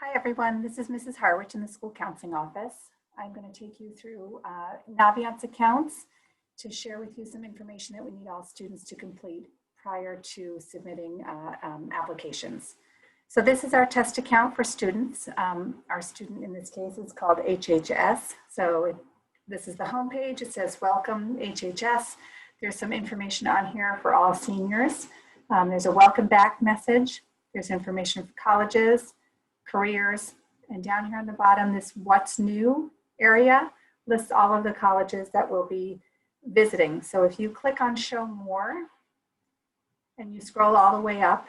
Hi, everyone. This is Mrs. Harwich in the School Counseling Office. I'm going to take you through Naviance accounts to share with you some information that we need all students to complete prior to submitting applications. So this is our test account for students. Our student in this case is called HHS. So this is the homepage. It says, welcome HHS. There's some information on here for all seniors. There's a welcome back message. There's information for colleges, careers, and down here on the bottom, this what's new area lists all of the colleges that we'll be visiting. So if you click on show more and you scroll all the way up,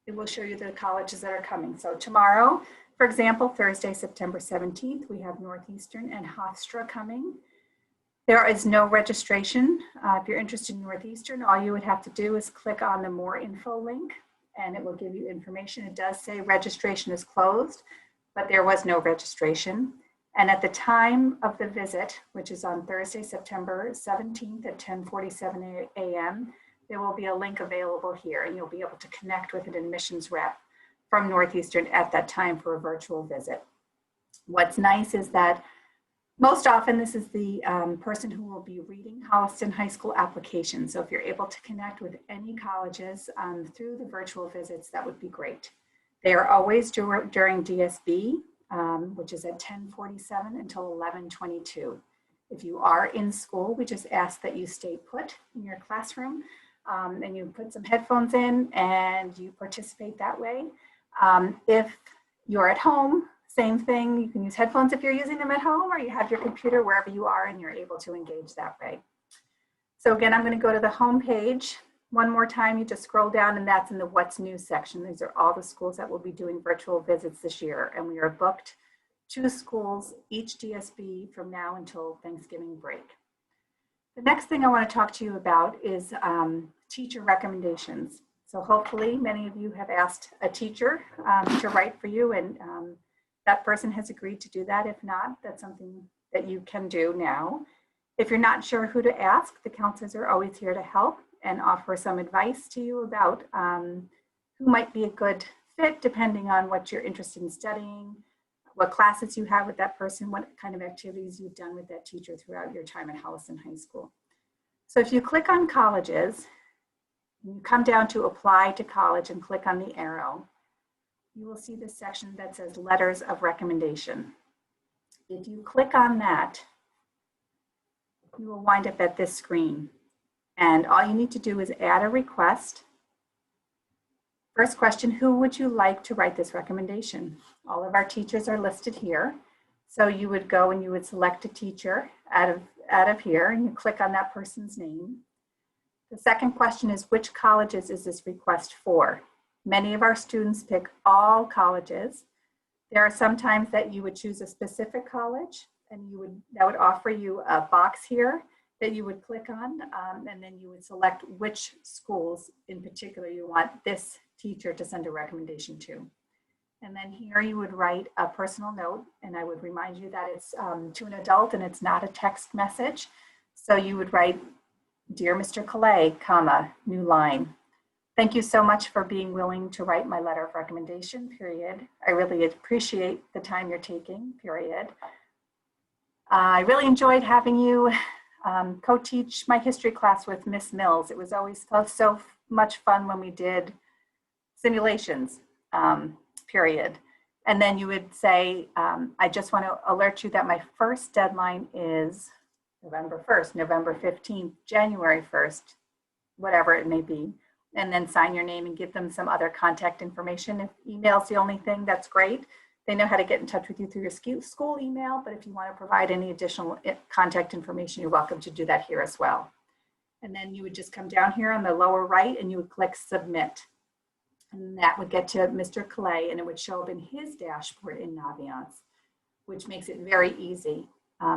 it will show you the colleges that are coming. So tomorrow, for example, Thursday, September 17th, we have Northeastern and Hofstra coming. There is no registration. If you're interested in Northeastern, all you would have to do is click on the more info link and it will give you information. It does say registration is closed, but there was no registration. And at the time of the visit, which is on Thursday, September 17th at 10:47 a.m., there will be a link available here and you'll be able to connect with an admissions rep from Northeastern at that time for a virtual visit. What's nice is that most often this is the person who will be reading Holliston High School applications. So if you're able to connect with any colleges through the virtual visits, that would be great. They are always during DSB, which is at 10:47 until 11:22. If you are in school, we just ask that you stay put in your classroom and you put some headphones in and you participate that way. If you're at home, same thing, you can use headphones if you're using them at home, or you have your computer wherever you are and you're able to engage that way. So again, I'm going to go to the home page. One more time, you just scroll down and that's in the what's new section. These are all the schools that will be doing virtual visits this year, and we are booked 2 schools each DSB from now until Thanksgiving break. The next thing I want to talk to you about is teacher recommendations. So hopefully many of you have asked a teacher to write for you, and that person has agreed to do that. If not, that's something that you can do now. If you're not sure who to ask, the counselors are always here to help and offer some advice to you about who might be a good fit depending on what you're interested in studying, what classes you have with that person, what kind of activities you've done with that teacher throughout your time at Holliston High School. So if you click on colleges, you come down to apply to college and click on the arrow, you will see this section that says letters of recommendation. If you click on that, you will wind up at this screen. And all you need to do is add a request. First question, who would you like to write this recommendation? All of our teachers are listed here. So you would go and you would select a teacher out of here and you click on that person's name. The second question is, which colleges is this request for? Many of our students pick all colleges. There are some times that you would choose a specific college and that would offer you a box here that you would click on, and then you would select which schools in particular you want this teacher to send a recommendation to. And then here you would write a personal note, and I would remind you that it's to an adult and it's not a text message. So you would write, "Dear Mr. Calais, comma, new line. Thank you so much for being willing to write my letter of recommendation, period. I really appreciate the time you're taking, period. I really enjoyed having you co-teach my history class with Miss Mills. It was always so much fun when we did simulations, period." And then you would say, I just want to alert you that my first deadline is November 1st, November 15th, January 1st, whatever it may be. And then sign your name and give them some other contact information. If email's the only thing, that's great. They know how to get in touch with you through your school email, but if you want to provide any additional contact information, you're welcome to do that here as well. And then you would just come down here on the lower right and you would click submit. And that would get to Mr. Calais and it would show up in his dashboard in Naviance, which makes it very easy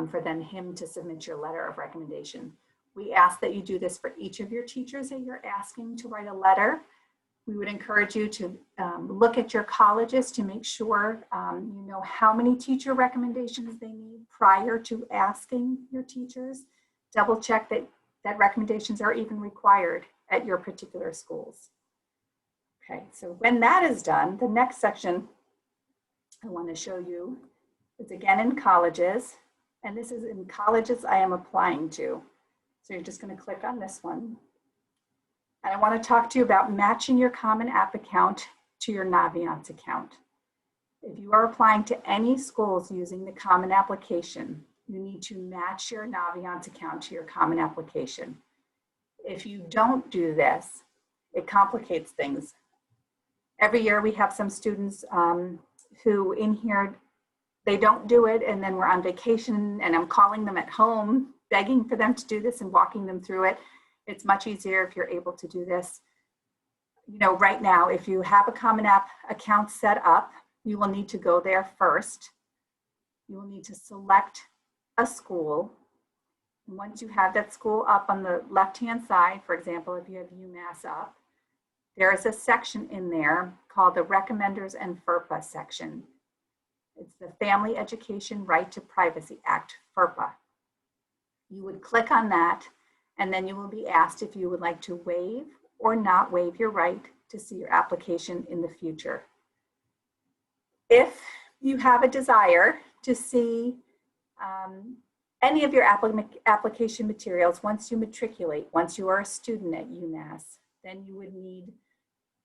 for then him to submit your letter of recommendation. We ask that you do this for each of your teachers that you're asking to write a letter. We would encourage you to look at your colleges to make sure you know how many teacher recommendations they need prior to asking your teachers. Double check that recommendations are even required at your particular schools. Okay, so when that is done, the next section I want to show you, it's again in colleges, and this is in colleges I am applying to. So you're just going to click on this one. And I want to talk to you about matching your Common App account to your Naviance account. If you are applying to any schools using the Common Application, you need to match your Naviance account to your Common Application. If you don't do this, it complicates things. Every year we have some students who in here, they don't do it, and then we're on vacation and I'm calling them at home, begging for them to do this and walking them through it. It's much easier if you're able to do this. You know, right now, if you have a Common App account set up, you will need to go there first. You will need to select a school. And once you have that school up on the left-hand side, for example, if you have UMass up, there is a section in there called the Recommenders and FERPA section. It's the Family Education Right to Privacy Act, FERPA. You would click on that, and then you will be asked if you would like to waive or not waive your right to see your application in the future. If you have a desire to see any of your application materials once you matriculate, once you are a student at UMass, then you would need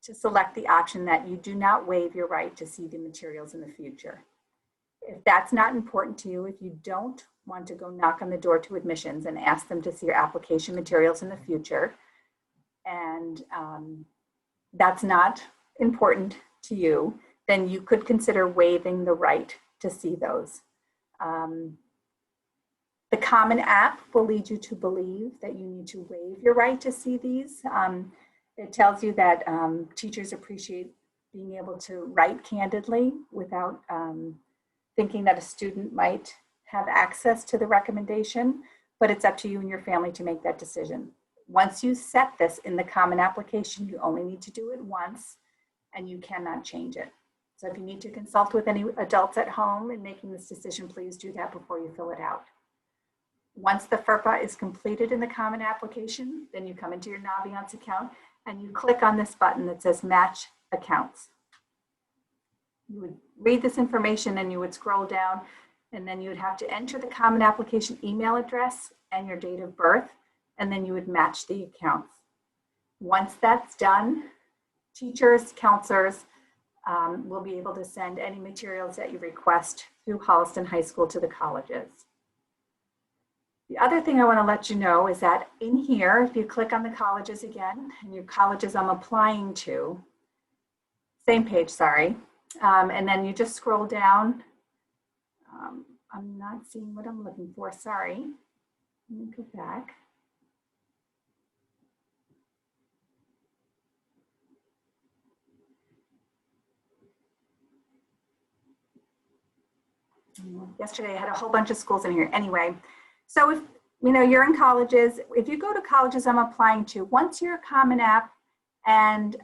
to select the option that you do not waive your right to see the materials in the future. If that's not important to you, if you don't want to go knock on the door to admissions and ask them to see your application materials in the future, and that's not important to you, then you could consider waiving the right to see those. The Common App will lead you to believe that you need to waive your right to see these. It tells you that teachers appreciate being able to write candidly without thinking that a student might have access to the recommendation, but it's up to you and your family to make that decision. Once you set this in the Common Application, you only need to do it once and you cannot change it. So if you need to consult with any adults at home in making this decision, please do that before you fill it out. Once the FERPA is completed in the Common Application, then you come into your Naviance account and you click on this button that says Match Accounts. You would read this information and you would scroll down, and then you would have to enter the Common Application email address and your date of birth, and then you would match the accounts. Once that's done, teachers, counselors will be able to send any materials that you request through Holliston High School to the colleges. The other thing I want to let you know is that in here, if you click on the colleges again, and your colleges I'm applying to, same page, sorry, and then you just scroll down. I'm not seeing what I'm looking for, sorry. Let me go back. Yesterday I had a whole bunch of schools in here. Anyway, so if you know you're in colleges, if you go to colleges I'm applying to, once your Common App and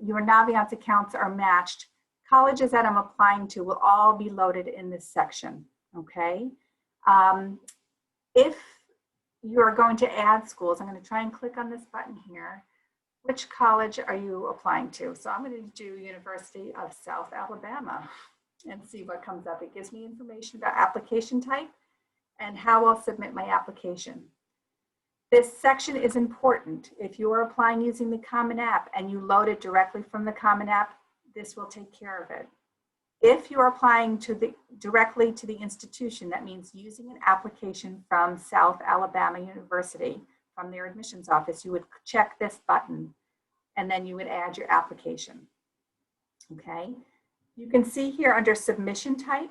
your Naviance accounts are matched, colleges that I'm applying to will all be loaded in this section, okay? If you're going to add schools, I'm going to try and click on this button here. Which college are you applying to? So I'm going to do University of South Alabama and see what comes up. It gives me information about application type and how I'll submit my application. This section is important. If you are applying using the Common App and you load it directly from the Common App, this will take care of it. If you're applying to directly to the institution, that means using an application from South Alabama University, from their admissions office, you would check this button and then you would add your application, okay? You can see here under submission type,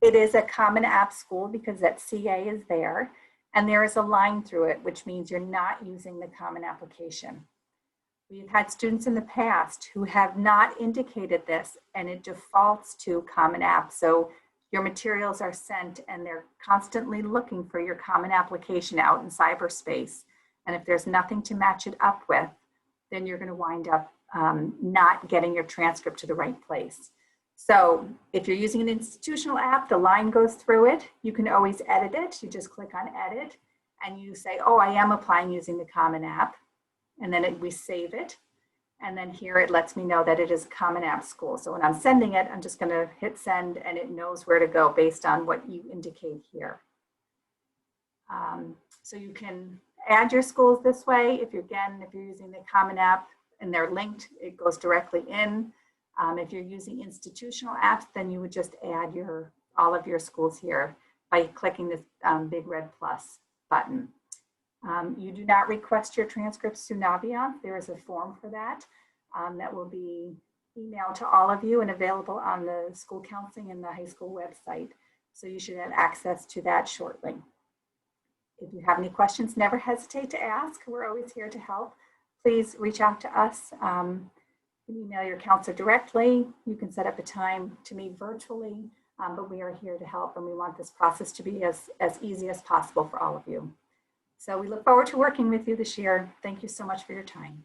it is a Common App school because that CA is there, and there is a line through it, which means you're not using the Common Application. We've had students in the past who have not indicated this, and it defaults to Common App. So your materials are sent and they're constantly looking for your Common Application out in cyberspace. And if there's nothing to match it up with, then you're going to wind up not getting your transcript to the right place. So if you're using an institutional app, the line goes through it. You can always edit it. You just click on edit and you say, oh, I am applying using the Common App. And then we save it. And then here it lets me know that it is a Common App school. So when I'm sending it, I'm just going to hit send and it knows where to go based on what you indicate here. So you can add your schools this way. If you're using the Common App and they're linked, it goes directly in. If you're using institutional apps, then you would just add all of your schools here by clicking this big red plus button. You do not request your transcripts to Naviance. There is a form for that that will be emailed to all of you and available on the school counseling and the high school website. So you should have access to that shortly. If you have any questions, never hesitate to ask. We're always here to help. Please reach out to us. You can email your counselor directly. You can set up a time to meet virtually, but we are here to help and we want this process to be as easy as possible for all of you. So we look forward to working with you this year. Thank you so much for your time.